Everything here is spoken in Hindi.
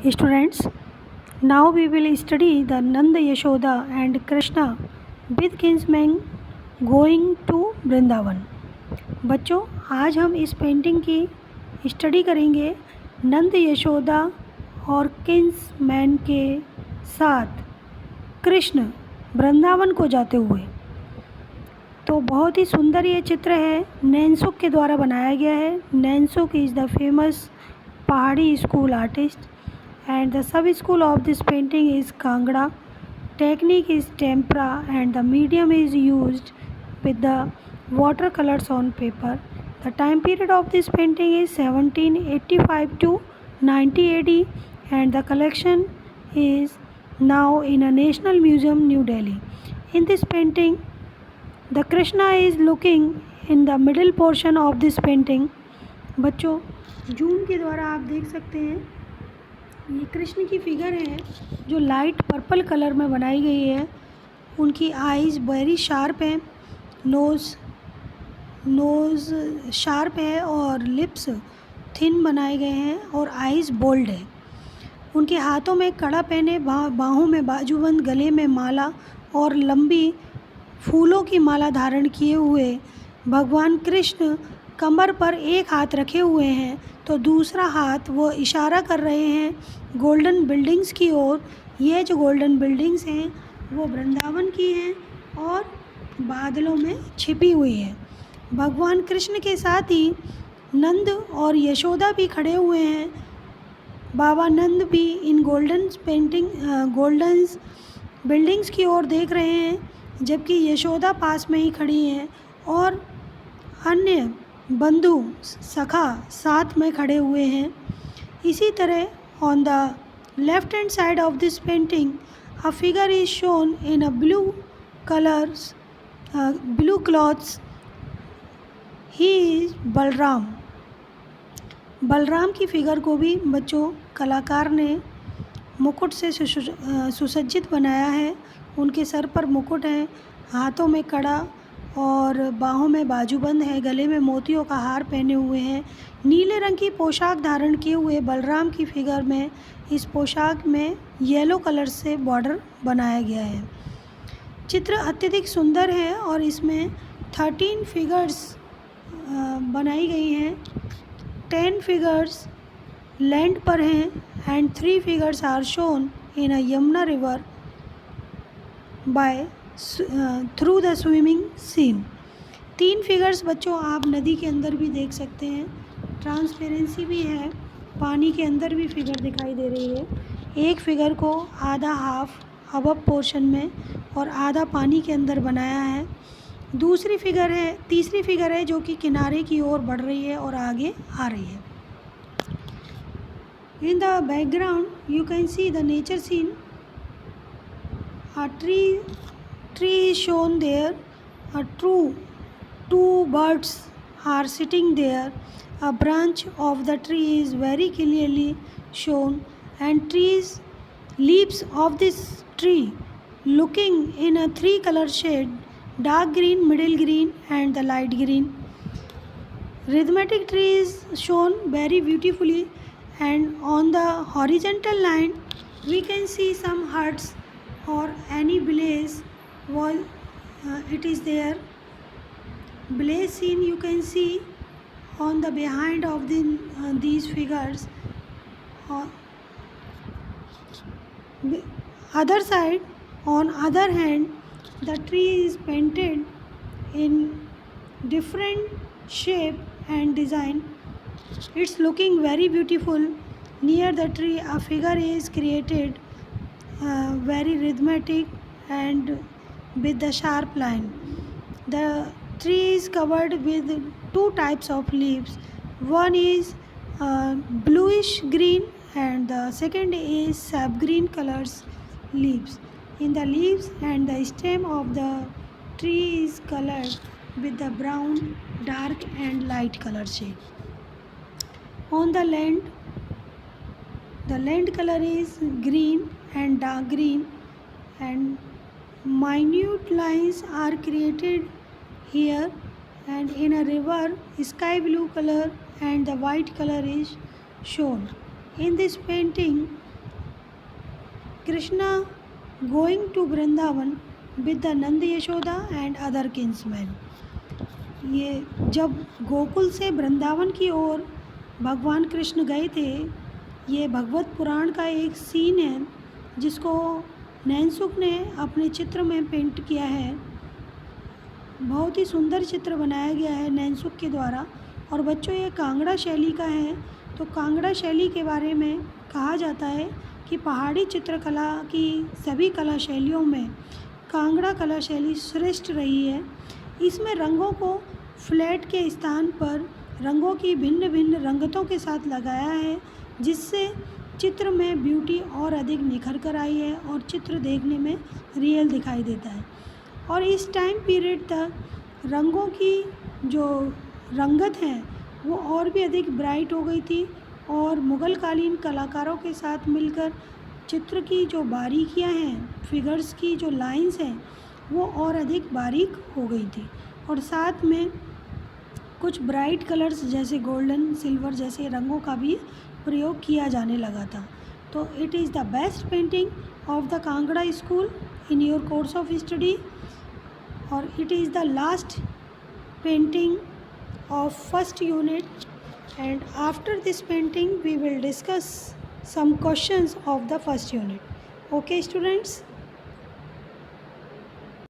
Students, now we will study the Nanda Yashoda and Krishna with kinsmen going to Vrindavan. बच्चों, आज हम इस पेंटिंग की स्टडी करेंगे नंद यशोदा और किंग्समैन के साथ कृष्ण वृंदावन को जाते हुए। तो बहुत ही सुंदर ये चित्र है, नैनसुख के द्वारा बनाया गया है। नैनसुख इज़ द फेमस पहाड़ी school artist and the sub school of this painting is Kangra. Technique is tempera and the medium is used with the watercolors on paper. The time period of this painting is 1785 to 90 AD and the collection is now in a National Museum, New Delhi. In this painting, the Krishna is looking in the middle portion of this painting. बच्चों, जूम के द्वारा आप देख सकते हैं ये कृष्ण की फिगर है जो लाइट पर्पल कलर में बनाई गई है। उनकी आईज़ वेरी शार्प है, नोज़ शार्प है और लिप्स थिन बनाए गए हैं और आईज़ बोल्ड है। उनके हाथों में कड़ा पहने, बाहों में बाजूबंद, गले में माला और लंबी फूलों की माला धारण किए हुए भगवान कृष्ण कमर पर एक हाथ रखे हुए हैं तो दूसरा हाथ वो इशारा कर रहे हैं गोल्डन बिल्डिंग्स की ओर। ये जो गोल्डन बिल्डिंग्स हैं वो वृंदावन की हैं और बादलों में छिपी हुई है। भगवान कृष्ण के साथ ही नंद और यशोदा भी खड़े हुए हैं। बाबा नंद भी इन गोल्डन बिल्डिंग्स की ओर देख रहे हैं, जबकि यशोदा पास में ही खड़ी हैं और अन्य बंधु सखा साथ में खड़े हुए हैं। इसी तरह on the left hand side of this painting a figure is shown in a blue clothes. He is Balram की फिगर को भी बच्चों कलाकार ने मुकुट से सुसज्जित बनाया है। उनके सर पर मुकुट है, हाथों में कड़ा और बाहों में बाजूबंद है, गले में मोतियों का हार पहने हुए हैं। नीले रंग की पोशाक धारण किए हुए बलराम की फिगर में इस पोशाक में येलो कलर से बॉर्डर बनाया गया है। चित्र अत्यधिक सुंदर है और इसमें 13 फिगर्स बनाई गई हैं। 10 फिगर्स लैंड पर हैं and 3 figures are shown in a Yamuna river by through the swimming scene. 3 figures बच्चों आप नदी के अंदर भी देख सकते हैं, ट्रांसपेरेंसी भी है, पानी के अंदर भी फिगर दिखाई दे रही है। एक फिगर को आधा हाफ अबव पोर्शन में और आधा पानी के अंदर बनाया है। तीसरी फिगर है जो कि किनारे की ओर बढ़ रही है और आगे आ रही है। In the background you can see the nature scene. A tree is shown there. Two birds are sitting there. A branch of the tree is very clearly shown and leaves of this tree looking in a 3 color shade: dark green, middle green and the light green. Rhythmatic tree is shown very beautifully and on the horizontal line we can see some huts or any village it is there. Blaze scene you can see on the behind of these figures. Other side, on other hand, the tree is painted in different shape and design. It's looking very beautiful. Near the tree a figure is created, very rhythmic and with the sharp line. The tree is covered with 2 types of leaves. One is bluish green and the second is sap green colors leaves. In the leaves and the stem of the tree is colored with the brown, dark and light color shade. On the land color is green and dark green and minute lines are created here, and in a river sky blue color and the white color is shown. In this painting Krishna going to Vrindavan with the Nand Yashoda and other kinsmen. ये जब गोकुल से वृंदावन की ओर भगवान कृष्ण गए थे, ये भगवत पुराण का एक सीन है जिसको नैनसुख ने अपने चित्र में पेंट किया है। बहुत ही सुंदर चित्र बनाया गया है नैनसुख के द्वारा। और बच्चों, ये कांगड़ा शैली का है। तो कांगड़ा शैली के बारे में कहा जाता है कि पहाड़ी चित्रकला की सभी कला शैलियों में कांगड़ा कला शैली श्रेष्ठ रही है। इसमें रंगों को फ्लैट के स्थान पर रंगों की भिन्न भिन्न रंगतों के साथ लगाया है, जिससे चित्र में ब्यूटी और अधिक निखर कर आई है और चित्र देखने में रियल दिखाई देता है। और इस टाइम पीरियड तक रंगों की जो रंगत है वो और भी अधिक ब्राइट हो गई थी और मुग़लकालीन कलाकारों के साथ मिलकर चित्र की जो बारीकियां हैं, फिगर्स की जो लाइंस हैं, वो और अधिक बारीक हो गई थी। और साथ में कुछ ब्राइट कलर्स जैसे गोल्डन, सिल्वर जैसे रंगों का भी प्रयोग किया जाने लगा था। तो it is the best painting of the Kangra school in your course of study, और it is the last painting of first unit, and after this painting we will discuss some questions of the first unit. Okay students.